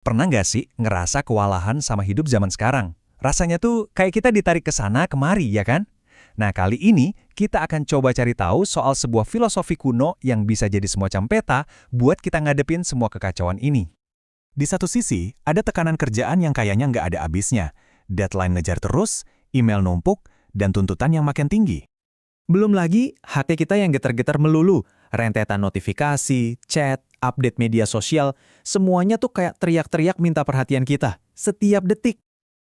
Pernah nggak sih ngerasa kewalahan sama hidup zaman sekarang? Rasanya tuh kayak kita ditarik ke sana kemari, ya kan? Nah, kali ini kita akan coba cari tahu soal sebuah filosofi kuno yang bisa jadi semacam peta buat kita ngadepin semua kekacauan ini. Di satu sisi, ada tekanan kerjaan yang kayaknya nggak ada habisnya, deadline ngejar terus, email numpuk, dan tuntutan yang makin tinggi. Belum lagi HP kita yang getar-getar melulu, rentetan notifikasi, chat, update media sosial, semuanya tuh kayak teriak-teriak minta perhatian kita, setiap detik.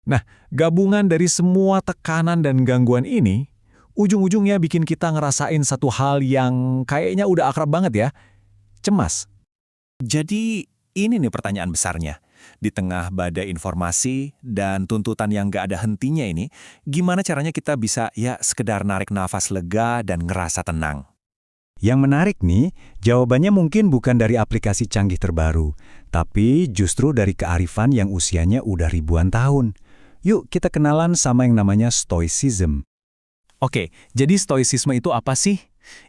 Nah, gabungan dari semua tekanan dan gangguan ini, ujung-ujungnya bikin kita ngerasain satu hal yang kayaknya udah akrab banget ya, cemas. Jadi, ini nih pertanyaan besarnya. Di tengah badai informasi dan tuntutan yang nggak ada hentinya ini, gimana caranya kita bisa sekedar narik nafas lega dan ngerasa tenang? Yang menarik nih, jawabannya mungkin bukan dari aplikasi canggih terbaru, tapi justru dari kearifan yang usianya udah ribuan tahun. Yuk kita kenalan sama yang namanya Stoicism. Oke, jadi stoicisme itu apa sih?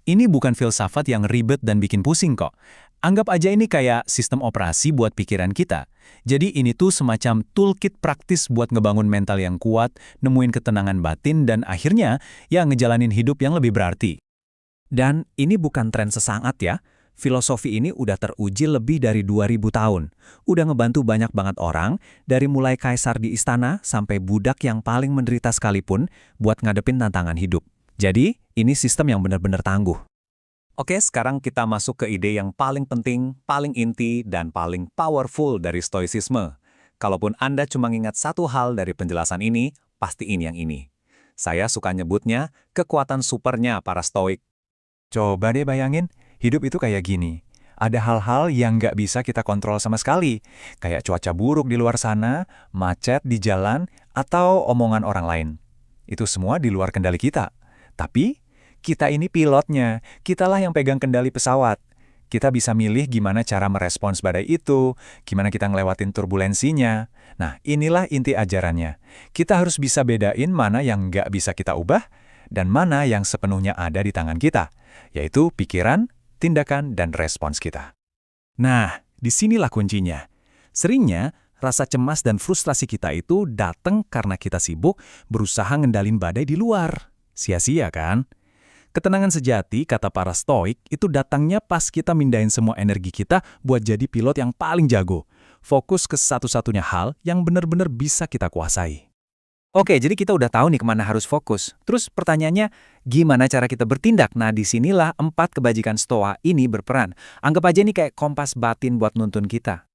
Ini bukan filsafat yang ribet dan bikin pusing kok. Anggap aja ini kayak sistem operasi buat pikiran kita. Jadi ini tuh semacam toolkit praktis buat ngebangun mental yang kuat, nemuin ketenangan batin, dan akhirnya ngejalanin hidup yang lebih berarti. Dan ini bukan tren sesaat ya. Filosofi ini udah teruji lebih dari 2000 tahun. Udah ngebantu banyak banget orang, dari mulai kaisar di istana sampai budak yang paling menderita sekalipun buat ngadepin tantangan hidup. Jadi, ini sistem yang benar-benar tangguh. Oke, sekarang kita masuk ke ide yang paling penting, paling inti, dan paling powerful dari stoicisme. Kalaupun Anda cuma ingat satu hal dari penjelasan ini, pastiin yang ini. Saya suka nyebutnya kekuatan supernya para stoik. Coba deh bayangin, hidup itu kayak gini. Ada hal-hal yang nggak bisa kita kontrol sama sekali, kayak cuaca buruk di luar sana, macet di jalan, atau omongan orang lain. Itu semua di luar kendali kita. Tapi, kita ini pilotnya, kitalah yang pegang kendali pesawat. Kita bisa milih gimana cara merespons badai itu, gimana kita ngelewatin turbulensinya. Nah, inilah inti ajarannya. Kita harus bisa bedain mana yang nggak bisa kita ubah, dan mana yang sepenuhnya ada di tangan kita, yaitu pikiran, tindakan, dan respons kita. Nah, disinilah kuncinya. Seringnya, rasa cemas dan frustrasi kita itu datang karena kita sibuk berusaha ngendalin badai di luar. Sia-sia kan? Ketenangan sejati, kata para stoik, itu datangnya pas kita mindahin semua energi kita buat jadi pilot yang paling jago. Fokus ke satu-satunya hal yang benar-benar bisa kita kuasai. Oke, jadi kita udah tahu nih kemana harus fokus. Terus pertanyaannya, gimana cara kita bertindak? Nah, disinilah 4 kebajikan stoa ini berperan. Anggap aja ini kayak kompas batin buat nuntun kita.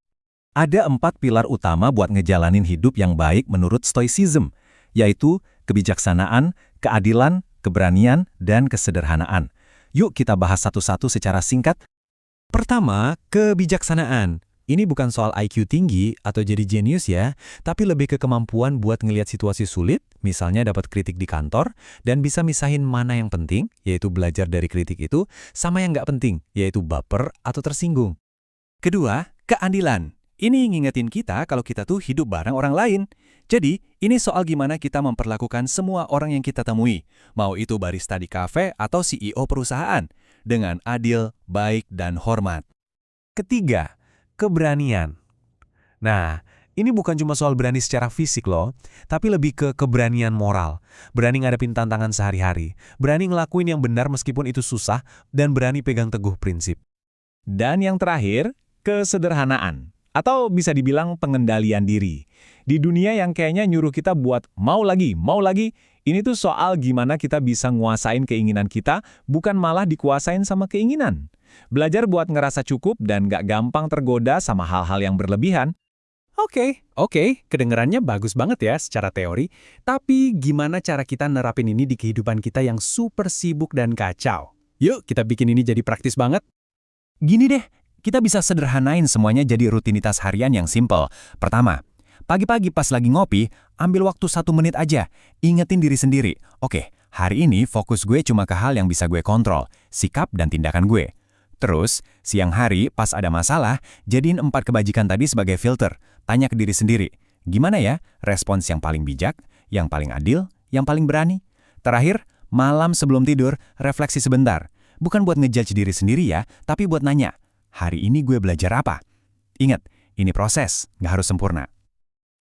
Ada 4 pilar utama buat ngejalanin hidup yang baik menurut stoicism, yaitu kebijaksanaan, keadilan, keberanian, dan kesederhanaan. Yuk kita bahas satu-satu secara singkat. Pertama, kebijaksanaan. Ini bukan soal IQ tinggi atau jadi jenius ya, tapi lebih ke kemampuan buat ngelihat situasi sulit, misalnya dapat kritik di kantor, dan bisa misahin mana yang penting, yaitu belajar dari kritik itu, sama yang nggak penting, yaitu baper atau tersinggung. Kedua, keadilan. Ini ngingetin kita kalau kita tuh hidup bareng orang lain. Jadi, ini soal gimana kita memperlakukan semua orang yang kita temui, mau itu barista di kafe atau CEO perusahaan, dengan adil, baik, dan hormat. Ketiga, keberanian. Nah, ini bukan cuma soal berani secara fisik loh, tapi lebih ke keberanian moral. Berani ngadepin tantangan sehari-hari, berani ngelakuin yang benar meskipun itu susah, dan berani pegang teguh prinsip. Dan yang terakhir, kesederhanaan. Atau bisa dibilang pengendalian diri. Di dunia yang kayaknya nyuruh kita buat mau lagi, ini tuh soal gimana kita bisa nguasain keinginan kita, bukan malah dikuasain sama keinginan. Belajar buat ngerasa cukup dan gak gampang tergoda sama hal-hal yang berlebihan. Oke, kedengerannya bagus banget ya secara teori, tapi gimana cara kita nerapin ini di kehidupan kita yang super sibuk dan kacau? Yuk kita bikin ini jadi praktis banget. Gini deh, kita bisa sederhanain semuanya jadi rutinitas harian yang simple. Pertama, pagi-pagi pas lagi ngopi, ambil waktu 1 menit aja. Ingetin diri sendiri, oke, hari ini fokus gue cuma ke hal yang bisa gue kontrol, sikap dan tindakan gue. Terus, siang hari pas ada masalah, jadiin 4 kebajikan tadi sebagai filter. Tanya ke diri sendiri, gimana ya respons yang paling bijak, yang paling adil, yang paling berani? Terakhir, malam sebelum tidur, refleksi sebentar. Bukan buat ngejudge diri sendiri ya, tapi buat nanya, hari ini gue belajar apa? Ingat, Ini proses, nggak harus sempurna.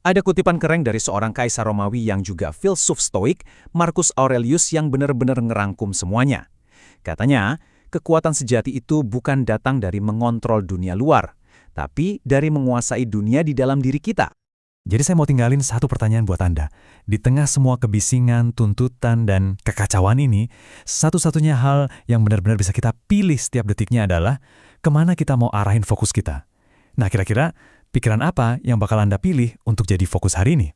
Ada kutipan keren dari seorang kaisar Romawi yang juga filsuf stoik, Marcus Aurelius, yang benar-benar ngerangkum semuanya. Katanya, kekuatan sejati itu bukan datang dari mengontrol dunia luar, tapi dari menguasai dunia di dalam diri kita. Jadi saya mau tinggalin satu pertanyaan buat Anda. Di tengah semua kebisingan, tuntutan, dan kekacauan ini, satu-satunya hal yang benar-benar bisa kita pilih setiap detiknya adalah kemana kita mau arahin fokus kita. Nah, kira-kira pikiran apa yang bakal Anda pilih untuk jadi fokus hari ini?